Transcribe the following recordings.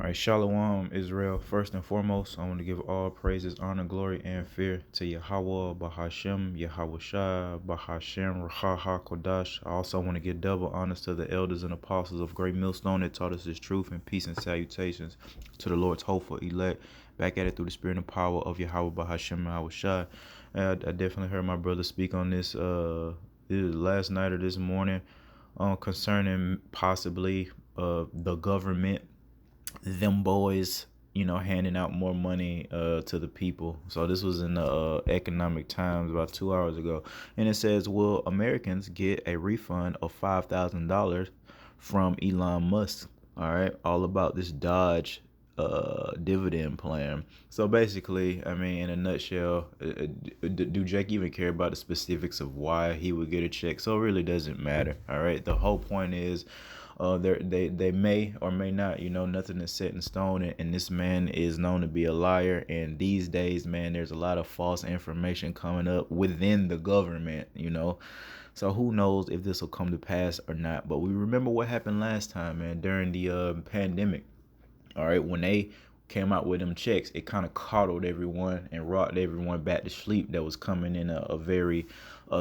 All right, Shalom, Israel. First and foremost, I want to give all praises, honor, glory, and fear to Yahweh, Bahashem, Yahweh Shai, Bahashem, Raha Kodash. I also want to give double honors to the elders and apostles of Great Millstone that taught us His truth and peace and salutations to the Lord's hopeful elect. Back at it through the spirit and power of Yahweh, Bahashem, Yahweh Shai. I definitely heard my brother speak on this last night or this morning concerning possibly the government, them boys, handing out more money to the people. So this was in the Economic Times about 2 hours ago, and it says, "Will Americans get a refund of $5,000 from Elon Musk?" All right, all about this Dodge dividend plan. So basically, I mean, in a nutshell, do Jake even care about the specifics of why he would get a check? So it really doesn't matter. All right, the whole point is they may or may not, nothing is set in stone, and this man is known to be a liar. And these days, man, there's a lot of false information coming up within the government, so who knows if this will come to pass or not. But we remember what happened last time, man, during the pandemic. All right, when they came out with them checks, it kind of coddled everyone and rocked everyone back to sleep that was coming in a very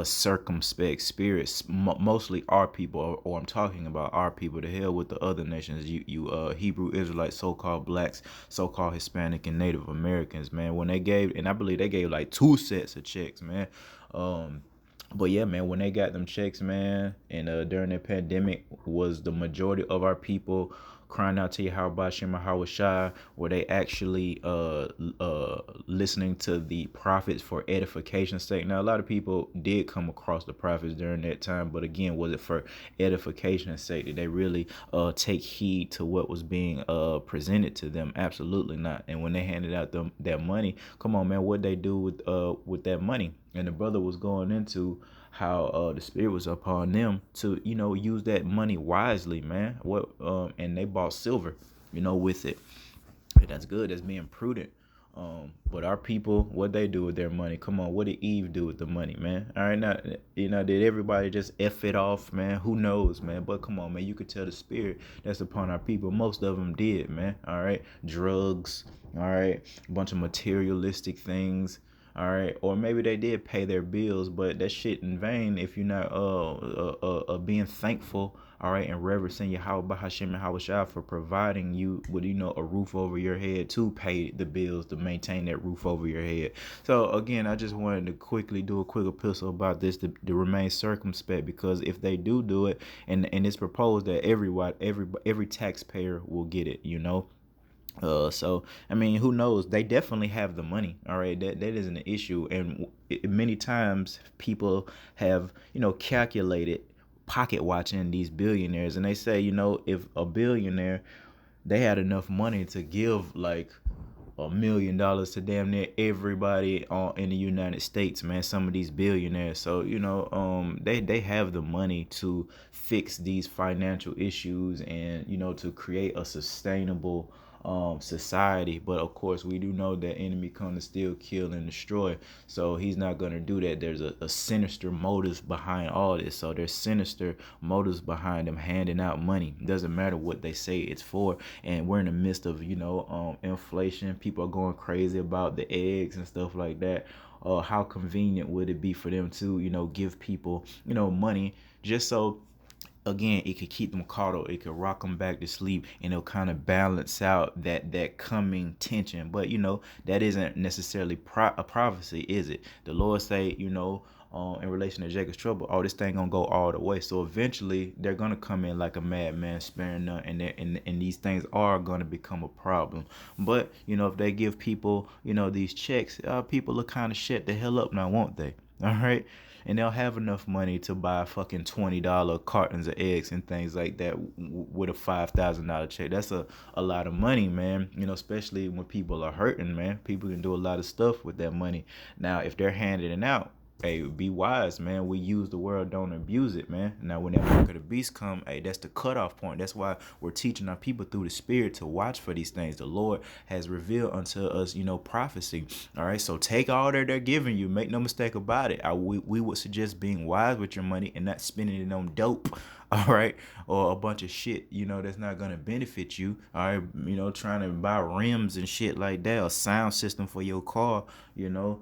circumspect spirit. Mostly our people, or I'm talking about our people. To hell with the other nations, you Hebrew Israelites, so-called blacks, so-called Hispanic and Native Americans, man. When they gave, and I believe they gave like two sets of checks, man. But yeah, man, when they got them checks, man, and during the pandemic, was the majority of our people crying out to Yahweh Shem Yahweh Shai? Were they actually listening to the prophets for edification's sake? Now, a lot of people did come across the prophets during that time, but again, was it for edification's sake? Did they really take heed to what was being presented to them? Absolutely not. And when they handed out that money, come on, man, what they do with that money? And the brother was going into how the spirit was upon them to use that money wisely, man. And they bought silver, with it. And that's good. That's being prudent. But our people, what they do with their money? Come on, what did Eve do with the money, man? All right, now, did everybody just f it off, man? Who knows, man? But come on, man, you could tell the spirit that's upon our people. Most of them did, man. All right, drugs. All right, a bunch of materialistic things. All right, or maybe they did pay their bills, but that shit in vain if you're not being thankful, all right, and reverencing Yahweh Bahashem and Hawashah for providing you with a roof over your head to pay the bills, to maintain that roof over your head. So again, I just wanted to quickly do a quick epistle about this to remain circumspect, because if they do it, and it's proposed that every taxpayer will get it, so I mean, who knows? They definitely have the money. All right, that isn't an issue. And many times people have calculated pocket watching these billionaires, and they say, if a billionaire, they had enough money to give like $1 million to damn near everybody in the United States, man. Some of these billionaires, so they have the money to fix these financial issues, and to create a sustainable society. But of course, we do know that enemy come to steal, kill, and destroy. So he's not gonna do that. There's a sinister motives behind all this. So there's sinister motives behind them handing out money. Doesn't matter what they say it's for. And we're in the midst of inflation. People are going crazy about the eggs and stuff like that. How convenient would it be for them to give people money just so, again, it could keep them coddled, it could rock them back to sleep, and it'll kind of balance out that coming tension. But that isn't necessarily a prophecy, is it? The Lord say, in relation to Jacob's trouble, this thing gonna go all the way. So eventually they're gonna come in like a madman, sparing none, and these things are gonna become a problem. But if they give people these checks, people will kind of shut the hell up now, won't they? All right. And they'll have enough money to buy fucking $20 cartons of eggs and things like that with a $5,000 check. That's a lot of money, man. Especially when people are hurting, man. People can do a lot of stuff with that money. Now, if they're handing it out, hey, be wise, man. We use the word, don't abuse it, man. Now, when that mark of the beast come, hey, that's the cutoff point. That's why we're teaching our people through the Spirit to watch for these things. The Lord has revealed unto us, prophecy. All right, so take all that they're giving you. Make no mistake about it. We would suggest being wise with your money and not spending it on dope. All right, or a bunch of shit, that's not gonna benefit you. All right, trying to buy rims and shit like that, a sound system for your car, you know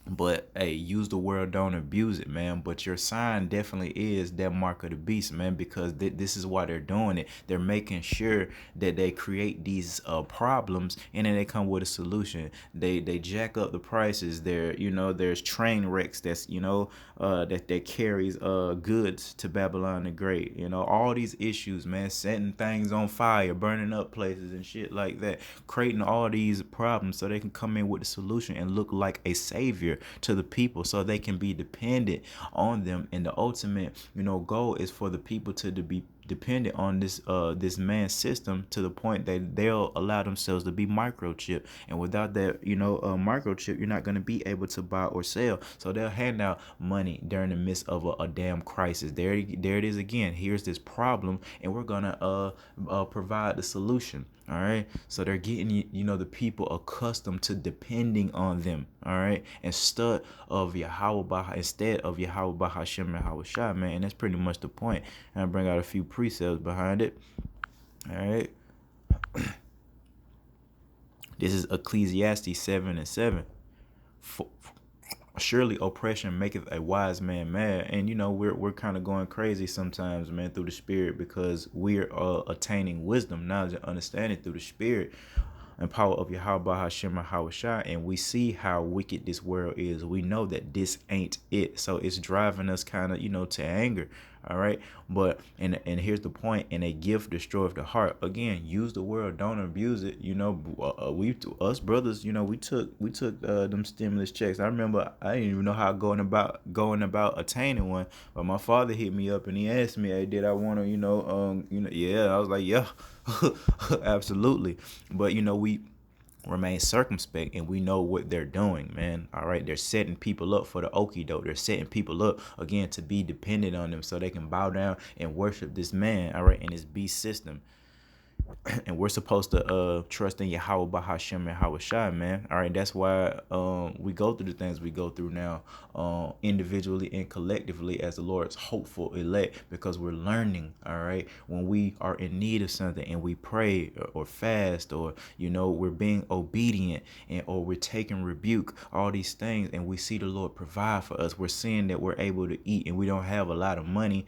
but hey, use the word, don't abuse it, man. But your sign definitely is that mark of the beast, man, because this is why they're doing it. They're making sure that they create these problems, and then they come with a solution. They jack up the prices. There's train wrecks that carries goods to Babylon the Great. All these issues, man, setting things on fire, burning up places and shit like that, creating all these problems so they can come in with the solution and look like a savior to the people, so they can be dependent on them. And the ultimate goal is for the people to be dependent on this man system, to the point that they'll allow themselves to be microchipped. And without that microchip, you're not going to be able to buy or sell. So they'll hand out money during the midst of a damn crisis. There it is again. Here's this problem, and we're gonna provide the solution. All right, so they're getting the people accustomed to depending on them. All right, instead of Yahweh Bahashem and Yahweh Shai, man. And that's pretty much the point. And I bring out a few precepts behind it. All right, this is Ecclesiastes 7:7. Surely oppression maketh a wise man mad. And we're kind of going crazy sometimes, man, through the Spirit, because we're attaining wisdom, knowledge, and understanding through the Spirit and power of Yahweh Hashem Shai, and we see how wicked this world is. We know that this ain't it, so it's driving us kind of to anger. All right, but and here's the point: and a gift destroyeth the heart. Again, use the word, don't abuse it. We us brothers, we took them stimulus checks. I remember I didn't even know how going about attaining one, but my father hit me up and he asked me, "Hey, did I want to, yeah?" I was like, "Yeah, absolutely." But we remain circumspect, and we know what they're doing, man. All right, they're setting people up for the okie doke. They're setting people up again to be dependent on them, so they can bow down and worship this man, all right, in his beast system. And we're supposed to trust in Yahweh Bahashem and Yahweh Shai, man. All right, that's why we go through the things we go through now, individually and collectively as the Lord's hopeful elect, because we're learning. All right, when we are in need of something and we pray or fast, or we're being obedient, or we're taking rebuke, all these things, and we see the Lord provide for us. We're seeing that we're able to eat, and we don't have a lot of money,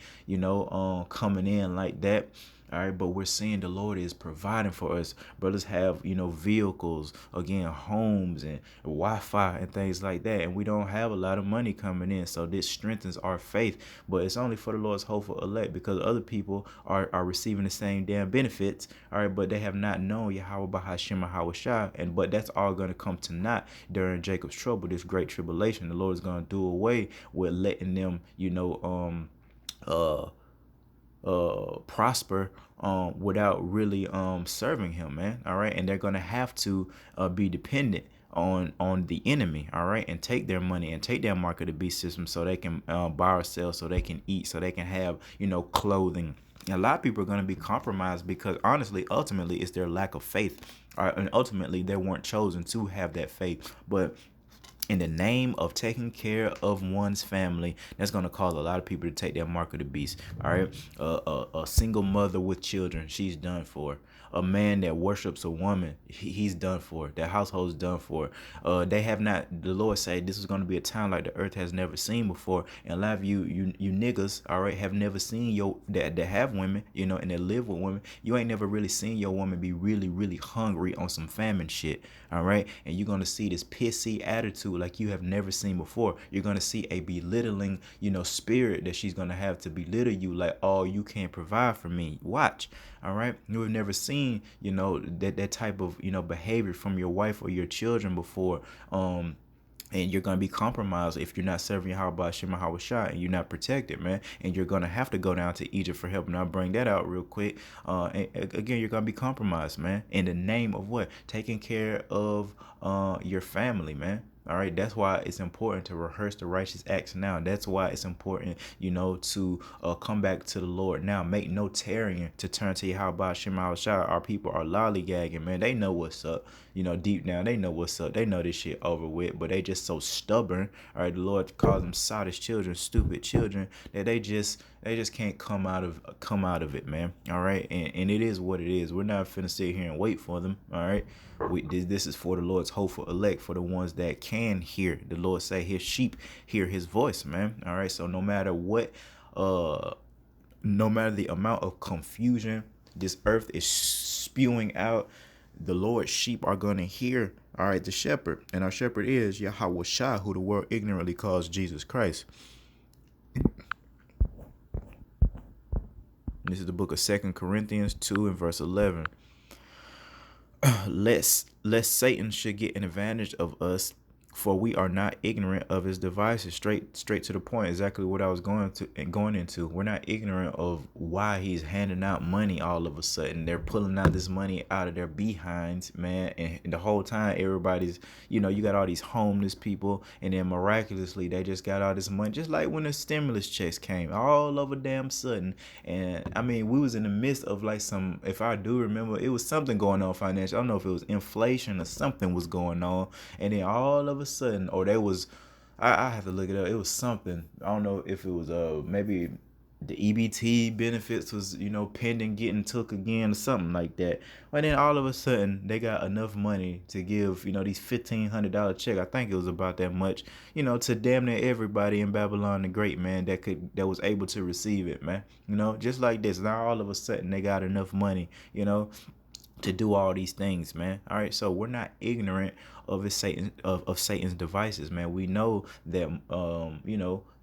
coming in like that. All right, but we're seeing the Lord is providing for us. Brothers have, vehicles, again, homes and Wi-Fi and things like that. And we don't have a lot of money coming in. So this strengthens our faith. But it's only for the Lord's hopeful elect, because other people are receiving the same damn benefits. All right, but they have not known Yahweh Bahashem Yahweh Shai. But that's all going to come to naught during Jacob's trouble, this great tribulation. The Lord is going to do away with letting them, prosper without really serving him, man. All right, and they're gonna have to be dependent on the enemy, all right, and take their money and take their mark of the beast system, so they can buy or sell, so they can eat, so they can have clothing. And a lot of people are going to be compromised, because honestly, ultimately, it's their lack of faith, all right? And ultimately, they weren't chosen to have that faith. But in the name of taking care of one's family, that's going to cause a lot of people to take that mark of the beast. All right, a single mother with children, she's done for. A man that worships a woman, he's done for. That household's done for. They have not. The Lord said this is going to be a time like the earth has never seen before. And a lot of you niggas, all right, have never seen that have women, and that live with women. You ain't never really seen your woman be really, really hungry on some famine shit. All right, and you're gonna see this pissy attitude like you have never seen before. You're gonna see a belittling, spirit that she's gonna have to belittle you, like, oh, you can't provide for me. Watch. All right, you have never seen, that type of, behavior from your wife or your children before. And you're going to be compromised if you're not serving Yahweh Shema Hawashai and you're not protected, man. And you're going to have to go down to Egypt for help. And I'll bring that out real quick. And again, you're going to be compromised, man. In the name of what? Taking care of your family, man. All right, that's why it's important to rehearse the righteous acts now. That's why it's important, to come back to the Lord now. Make no tarrying to turn to Yahweh Shema Shah. Our people are lollygagging, man. They know what's up. Deep down, they know what's up. They know this shit over with, but they just so stubborn. All right, the Lord calls them sottish children, stupid children, that they just can't come out of it, man. All right, and it is what it is. We're not finna sit here and wait for them. All right, this is for the Lord's hopeful elect, for the ones that can hear the Lord say his sheep hear his voice, man. All right, so no matter what, no matter the amount of confusion this earth is spewing out, the Lord's sheep are going to hear, all right, the shepherd. And our shepherd is Yahweh Shah, who the world ignorantly calls Jesus Christ. This is the book of 2 Corinthians 2 and verse 11. Lest Satan should get an advantage of us, for we are not ignorant of his devices. Straight to the point, exactly what I was going into. We're not ignorant of why he's handing out money all of a sudden. They're pulling out this money out of their behinds, man. And the whole time, everybody's, you got all these homeless people, and then miraculously they just got all this money, just like when the stimulus checks came all of a damn sudden. And I mean, we was in the midst of like some, if I do remember, it was something going on financial. I don't know if it was inflation or something was going on, and then all of a sudden, or there was, I have to look it up. It was something. I don't know if it was maybe the EBT benefits was pending getting took again or something like that. But then all of a sudden they got enough money to give these $1,500 check. I think it was about that much to damn near everybody in Babylon the Great, man, that was able to receive it, man. Just like this. Now all of a sudden they got enough money to do all these things, man. All right, so we're not ignorant of Satan's devices, man. We know that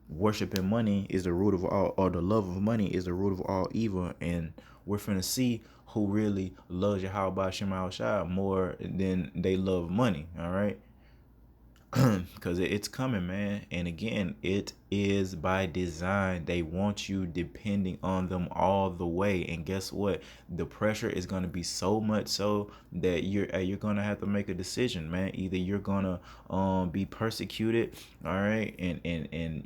worshiping money is the root of all, or the love of money is the root of all evil, and we're finna see who really loves Yahweh Shema Shai more than they love money. All right. Because it's coming, man. And again, it is by design. They want you depending on them all the way. And guess what? The pressure is going to be so much so that you're going to have to make a decision, man. Either you're going to be persecuted, all right, and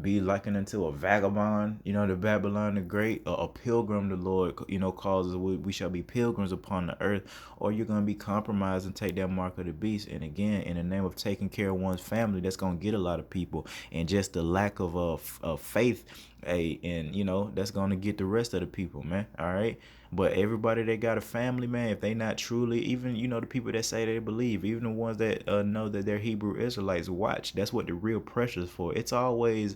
be likened unto a vagabond, the Babylon the Great, a pilgrim, the Lord, calls us, we shall be pilgrims upon the earth, or you're going to be compromised and take that mark of the beast. And again, in the name of taking care of one's family, that's going to get a lot of people. And just the lack of faith, and that's going to get the rest of the people, man. All right. But everybody that got a family, man, if they not truly, even, the people that say they believe, even the ones that know that they're Hebrew Israelites, watch. That's what the real pressure is for. It's always,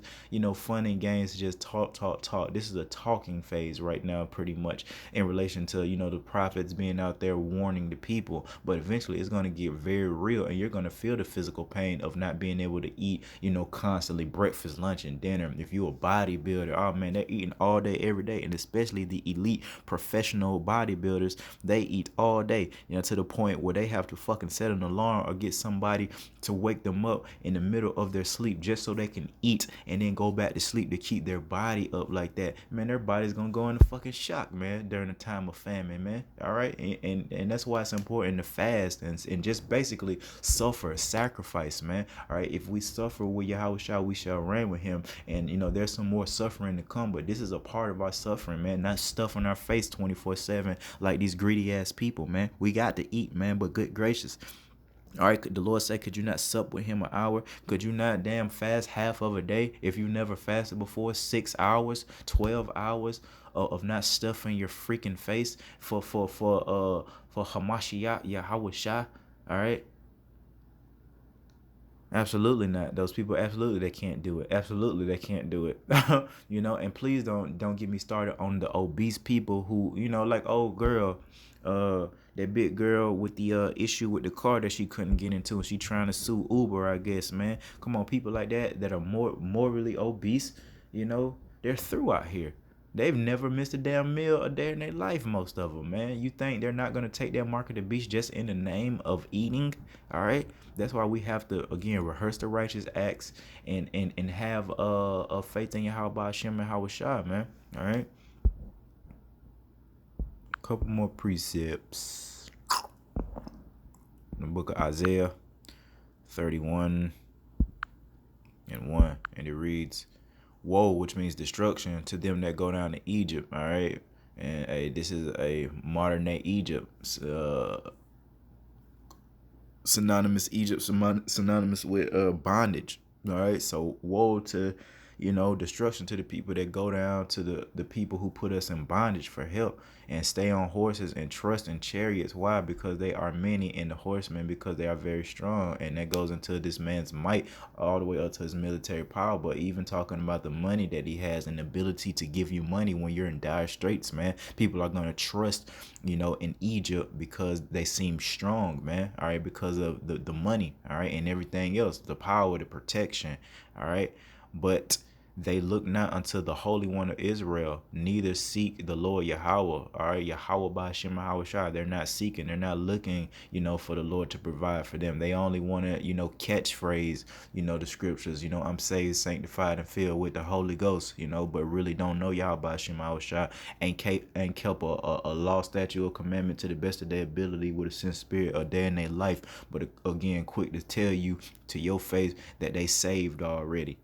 fun and games to just talk. This is a talking phase right now, pretty much, in relation to, the prophets being out there warning the people. But eventually it's going to get very real, and you're going to feel the physical pain of not being able to eat, constantly breakfast, lunch, and dinner. If you're a bodybuilder, oh man, they're eating all day, every day, and especially the elite professional bodybuilders, they eat all day, to the point where they have to fucking set an alarm or get somebody to wake them up in the middle of their sleep just so they can eat and then go back to sleep to keep their body up like that. Man, their body's gonna go into fucking shock, man, during a time of famine, man. All right, and that's why it's important to fast and just basically suffer, sacrifice, man. All right, if we suffer with Yahweh, we shall reign with him. And there's some more suffering to come, but this is a part of our suffering, man. Not stuffing our face 24/7 like these greedy ass people, man. We got to eat, man, but good gracious. All right, the Lord said, could you not sup with him an hour? Could you not damn fast half of a day if you never fasted before? 6 hours, 12 hours of not stuffing your freaking face for Hamashiach Yahweh Shah. All right. Absolutely not. Those people, absolutely, they can't do it. Absolutely, they can't do it. And please don't get me started on the obese people who, like old girl, that big girl with the issue with the car that she couldn't get into, and she trying to sue Uber, I guess, man. Come on, people like that are more morally obese, they're through out here. They've never missed a damn meal a day in their life, most of them, man. You think they're not going to take their mark of the beast just in the name of eating? All right? That's why we have to, again, rehearse the righteous acts and have a faith in Yahweh Hashem and Yahweh Shai, man. All right? Couple more precepts. In the book of Isaiah 31 and 1. And it reads, woe, which means destruction, to them that go down to Egypt. All right. And this is a modern day Egypt. Synonymous Egypt, synonymous with bondage. All right. So woe to, destruction to the people that go down to the people who put us in bondage for help and stay on horses and trust in chariots. Why? Because they are many, and the horsemen, because they are very strong. And that goes into this man's might all the way up to his military power. But even talking about the money that he has and the ability to give you money when you're in dire straits, man, people are going to trust, in Egypt because they seem strong, man. All right. Because of the money. All right. And everything else, the power, the protection. All right. But they look not unto the Holy One of Israel, neither seek the Lord Yahweh. All right, Yahweh by Hashem Shai. They're not seeking, they're not looking, for the Lord to provide for them. They only want to, catchphrase, the scriptures, I'm saved, sanctified, and filled with the Holy Ghost, but really don't know Yahweh by Hashem Shai, and kept a law, statute, or commandment to the best of their ability with a sense spirit a day in their life. But again, quick to tell you to your face that they saved already,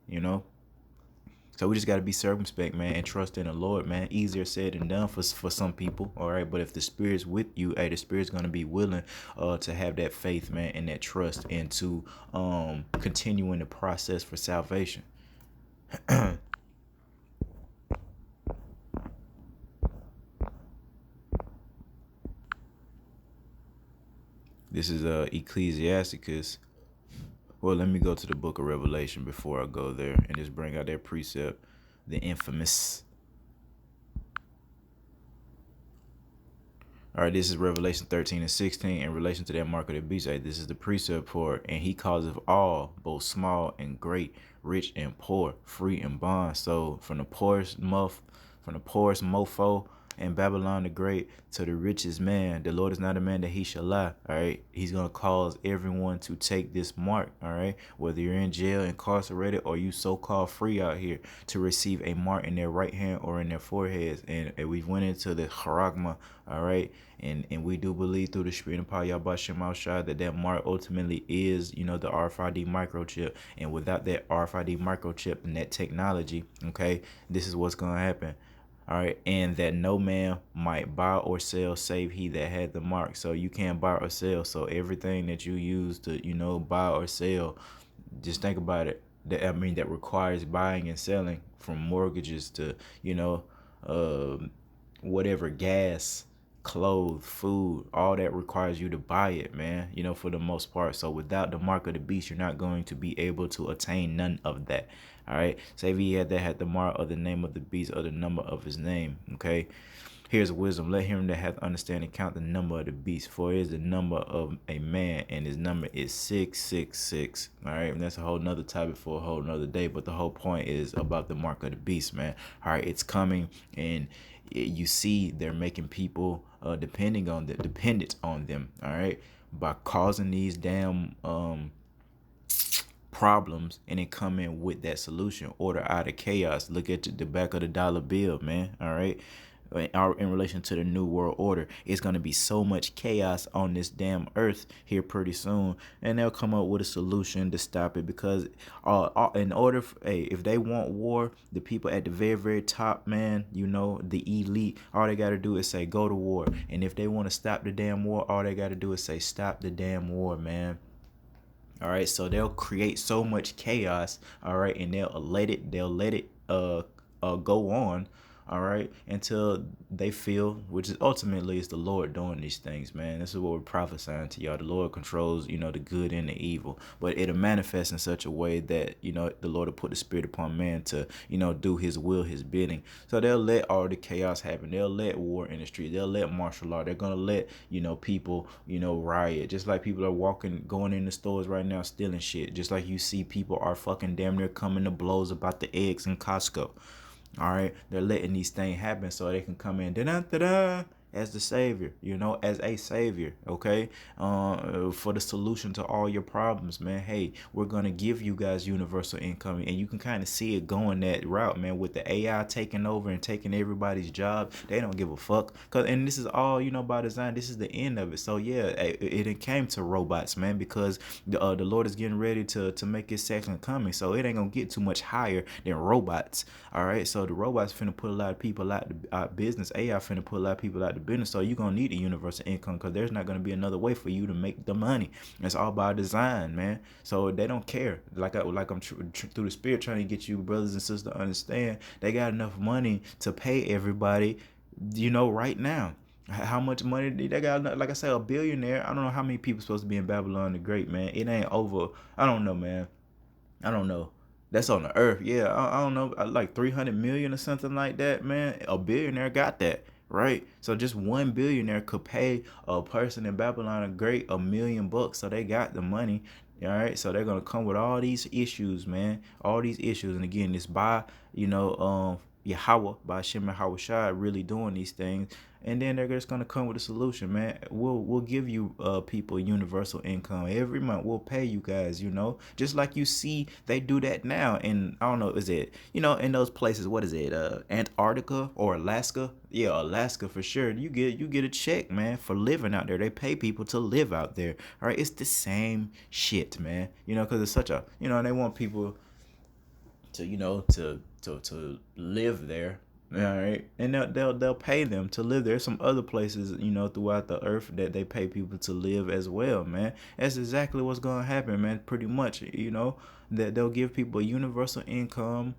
So we just got to be circumspect, man, and trust in the Lord, man. Easier said than done for some people, all right? But if the Spirit's with you, the Spirit's going to be willing to have that faith, man, and that trust, and to continue in the process for salvation. This is Ecclesiasticus. Well, let me go to the book of Revelation before I go there and just bring out that precept, the infamous. All right, this is Revelation 13 and 16 in relation to that mark of the beast. This is the precept for it. And he causeth all, both small and great, rich and poor, free and bond. So from the poorest mofo in Babylon the Great to the richest man, the Lord is not a man that he shall lie. All right. He's going to cause everyone to take this mark. All right. Whether you're in jail, incarcerated, or you so-called free out here, to receive a mark in their right hand or in their foreheads. And we went into the charagma. All right. And we do believe through the Spirit and power Yahweh Shema Shai that mark ultimately is, the RFID microchip. And without that RFID microchip and that technology, okay, this is what's going to happen. All right, and that no man might buy or sell save he that had the mark. So you can't buy or sell. So everything that you use to, buy or sell, just think about it. That requires buying and selling, from mortgages to, whatever, gas, clothes, food, all that requires you to buy it, man, for the most part. So without the mark of the beast, you're not going to be able to attain none of that. All right. Say if he had the mark of the name of the beast or the number of his name. Okay. Here's wisdom. Let him that hath understanding count the number of the beast, for it is the number of a man, and his number is 666. All right. And that's a whole nother topic for a whole nother day. But the whole point is about the mark of the beast, man. All right. It's coming, and you see they're making people dependent on them. All right. By causing these damn problems, and then come in with that solution, order out of chaos. Look at the back of the dollar bill, man. All right. In relation to the new world order, it's going to be so much chaos on this damn earth here pretty soon, and they'll come up with a solution to stop it. Because in order if they want war, the people at the very, very top, man, the elite, all they got to do is say go to war. And if they want to stop the damn war, all they got to do is say stop the damn war, man. All right, so they'll create so much chaos, all right, and they'll let it go on, all right, until they feel, which is ultimately is the Lord doing these things, man. This is what we're prophesying to y'all. The Lord controls, the good and the evil, but it'll manifest in such a way that, the Lord will put the Spirit upon man to, do his will, his bidding. So they'll let all the chaos happen. They'll let war in the street. They'll let martial law. They're going to let, people, riot. Just like people are going in the stores right now, stealing shit. Just like you see people are fucking damn near coming to blows about the eggs in Costco. All right, they're letting these things happen so they can come in, da-da-da-da, as the savior, as a savior, okay, for the solution to all your problems, man. Hey, we're gonna give you guys universal income, and you can kind of see it going that route, man, with the AI taking over and taking everybody's job. They don't give a fuck, and this is all, by design. This is the end of it. So yeah, it came to robots, man, because the Lord is getting ready to make his second coming. So it ain't gonna get too much higher than robots. All right, so the robots finna put a lot of people out of business. AI finna put a lot of people out of business. So you're gonna need a universal income, because there's not gonna be another way for you to make the money. It's all by design, man. So they don't care. I'm through the spirit trying to get you brothers and sisters to understand. They got enough money to pay everybody, right now. How much money they got? Like I said, a billionaire. I don't know how many people supposed to be in Babylon the Great, man. It ain't over. I don't know, man. I don't know. That's on the earth. Yeah, I don't know, like 300 million or something like that, man. A billionaire got that, right? So just one billionaire could pay a person in Babylon the Great $1 million. So they got the money. All right. So they're gonna come with all these issues, man. All these issues. And again, it's by, Yahweh, by Shem and Shai really doing these things. And then they're just gonna come with a solution, man. We'll give you people universal income every month. We'll pay you guys, just like you see they do that now. And I don't know, is it in those places? What is it? Antarctica or Alaska? Yeah, Alaska for sure. You get a check, man, for living out there. They pay people to live out there. All right, it's the same shit, man. Because it's such a they want people to to live there. All right, and they'll pay them to live there. Some other places, throughout the earth that they pay people to live as well, man. That's exactly what's gonna happen, man. Pretty much, that they'll give people a universal income,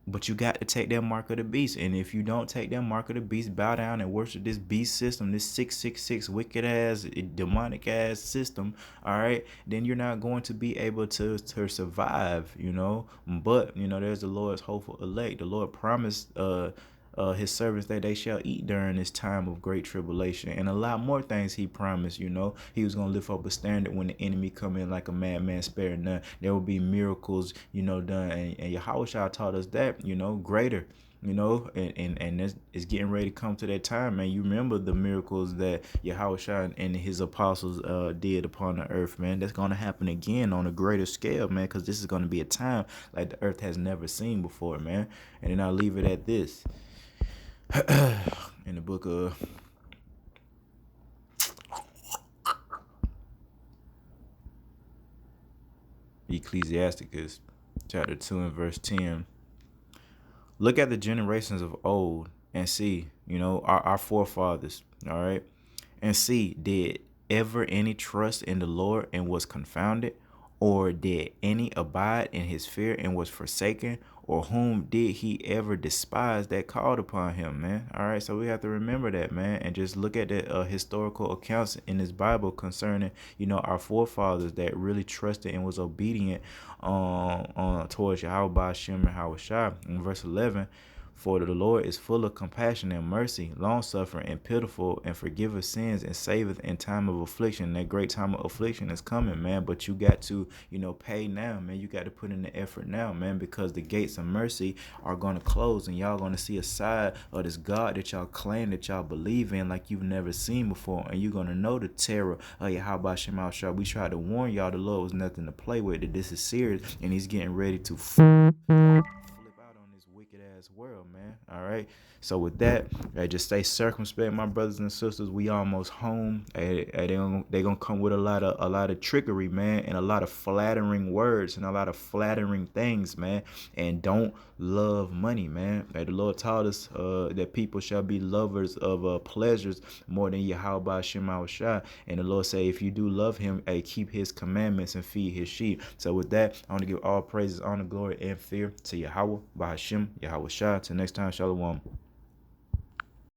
but you got to take that mark of the beast. And if you don't take that mark of the beast, bow down and worship this beast system, this 666 wicked ass, demonic ass system, all right, then you're not going to be able to survive, But, there's the Lord's hopeful elect. The Lord promised his servants that they shall eat during this time of great tribulation, and a lot more things he promised. He was going to lift up a standard when the enemy come in like a madman, sparing none. There will be miracles, done, and Yahushua taught us that, greater, and it's getting ready to come to that time, man. You remember the miracles that Yahushua and his apostles did upon the earth, man. That's going to happen again on a greater scale, man, because this is going to be a time like the earth has never seen before, man. And then I'll leave it at this. In the book of Ecclesiasticus, chapter 2 and verse 10. Look at the generations of old and see, our forefathers, all right? And see, did ever any trust in the Lord and was confounded? Or did any abide in his fear and was forsaken? Or whom did he ever despise that called upon him, man? All right, so we have to remember that, man, and just look at the historical accounts in this Bible concerning, our forefathers that really trusted and was obedient towards Yahweh Shem and Hawashai. In verse 11, for the Lord is full of compassion and mercy, long-suffering and pitiful, and forgiveth sins and saveth in time of affliction. That great time of affliction is coming, man, but you got to, pay now, man. You got to put in the effort now, man, because the gates of mercy are going to close, and y'all going to see a side of this God that y'all claim, that y'all believe in like you've never seen before, and you're going to know the terror of Yahweh Shema Shah. We tried to warn y'all the Lord was nothing to play with, that this is serious, and he's getting ready to flip out on this wicked ass world, man. All right. So with that, just stay circumspect, my brothers and sisters. We almost home. They gonna come with a lot of trickery, man, and a lot of flattering words and a lot of flattering things, man. And don't love money, man. The Lord taught us that people shall be lovers of pleasures more than Yahweh Shema Shai. And the Lord say, if you do love him, keep his commandments and feed his sheep. So with that, I want to give all praises, honor, glory, and fear to Yahweh, Bahashim, Yahweh Shai. Till next time, Shalom.